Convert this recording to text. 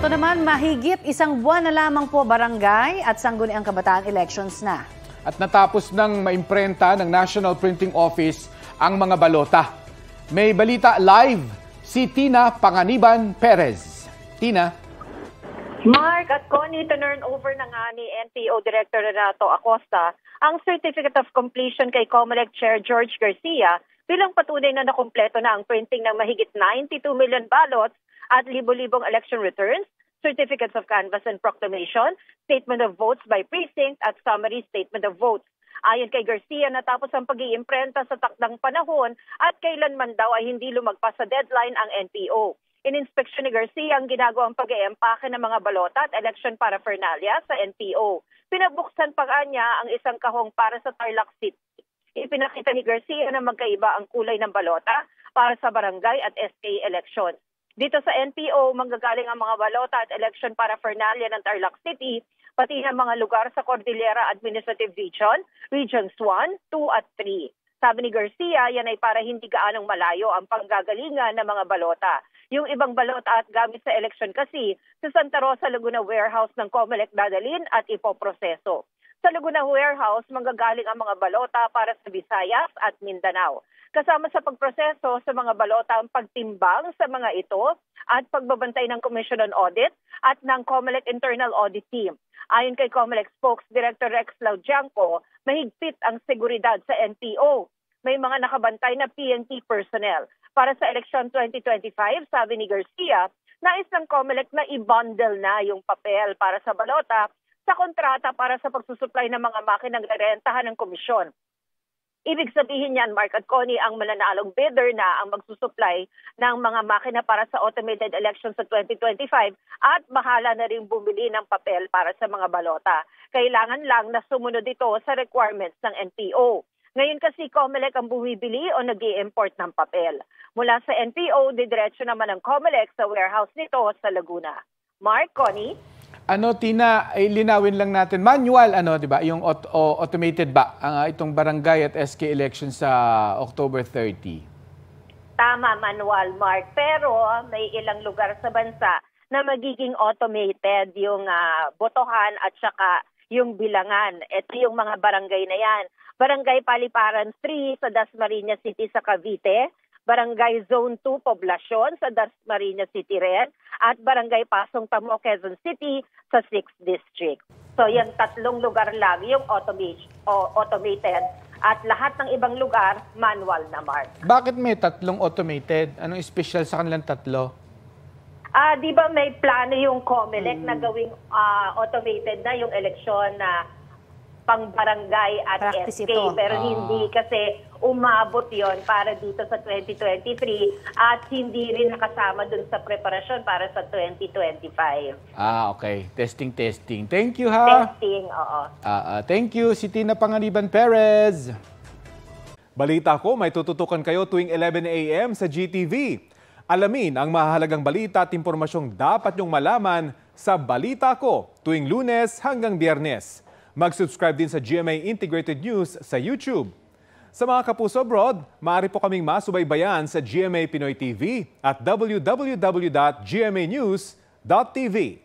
Ito naman, mahigit isang buwan na lamang po barangay at sangguniang kabataan elections na. At natapos ng maimprenta ng National Printing Office ang mga balota. May balita live si Tina Panganiban Perez. Tina? Mark at Connie, turn over na nga ni NPO Director Renato Acosta ang Certificate of Completion kay COMELEC Chair George Garcia bilang patunay na nakumpleto na ang printing ng mahigit 92 million ballots at libo-libong election returns, certificates of canvass and proclamation, statement of votes by precinct at summary statement of votes. Ayon kay Garcia, natapos ang pag-iimprenta sa takdang panahon at kailanman daw ay hindi lumagpas sa deadline ang NPO. Ininspeksyon ni Garcia ang ginagawang pag-iempake ng mga balota at election paraphernalia sa NPO. Pinabuksan pa niya ang isang kahong para sa Tarlac City. Ipinakita ni Garcia na magkaiba ang kulay ng balota para sa barangay at SK elections. Dito sa NPO, manggagaling ang mga balota at election paraphernalia ng Tarlac City, pati ng mga lugar sa Cordillera Administrative Region, Regions 1, 2 at 3. Sabi ni Garcia, yan ay para hindi gaanong malayo ang panggagalingan ng mga balota. Yung ibang balota at gamit sa election kasi, sa Santa Rosa, Laguna Warehouse ng COMELEC dadalhin at ipoproseso. Sa Laguna Warehouse, manggagaling ang mga balota para sa Visayas at Mindanao. Kasama sa pagproseso sa mga balota ang pagtimbang sa mga ito at pagbabantay ng Commission on Audit at ng COMELEC Internal Audit Team. Ayon kay COMELEC Spokes Director Rex Laudianco, mahigpit ang seguridad sa NPO. May mga nakabantay na PNP personnel. Para sa election 2025, sabi ni Garcia, nais ng COMELEC na i-bundle na yung papel para sa balota sa kontrata para sa pagsusupply ng mga makinang rerentahan ng komisyon. Ibig sabihin niyan, Mark at Connie, ang mananalong bidder na ang magsusupply ng mga makina para sa automated elections sa 2025 at bahala na rin bumili ng papel para sa mga balota. Kailangan lang na sumunod ito sa requirements ng NPO. Ngayon kasi COMELEC ang bumibili o nag-i-import ng papel. Mula sa NPO, didiretso naman ang COMELEC sa warehouse nito sa Laguna. Mark, Connie? Tina, linawin lang natin. Manual, di ba? Yung automated ba? Itong barangay at SK election sa October 30? Tama, manual, Mark. Pero may ilang lugar sa bansa na magiging automated yung botohan at saka yung bilangan. Ito yung mga barangay na yan. Barangay Paliparan 3 sa Dasmariñas City sa Cavite, Barangay Zone 2 Poblacion sa Dasmariñas City rin, at Barangay Pasong Tamo, Quezon City sa 6th District. So yan tatlong lugar lang yung automated at lahat ng ibang lugar manual na, Mark. Bakit may tatlong automated? Anong special sa kanilang tatlo? Di ba may plano yung COMELEC na gawing automated na yung eleksyon na pang-barangay at Practice SK, ito. pero hindi kasi umabot yon para dito sa 2023 at hindi rin nakasama dun sa preparasyon para sa 2025. Okay. Testing. Thank you, ha? Testing, oo. Thank you, si Tina Panganiban Perez. Balita ko, may tututukan kayo tuwing 11 a.m. sa GTV. Alamin ang mahalagang balita at impormasyong dapat nyong malaman sa Balita Ko tuwing Lunes hanggang Biyernes. Mag-subscribe din sa GMA Integrated News sa YouTube. Sa mga kapuso abroad, maaari po kaming masubaybayan sa GMA Pinoy TV at www.gmanews.tv.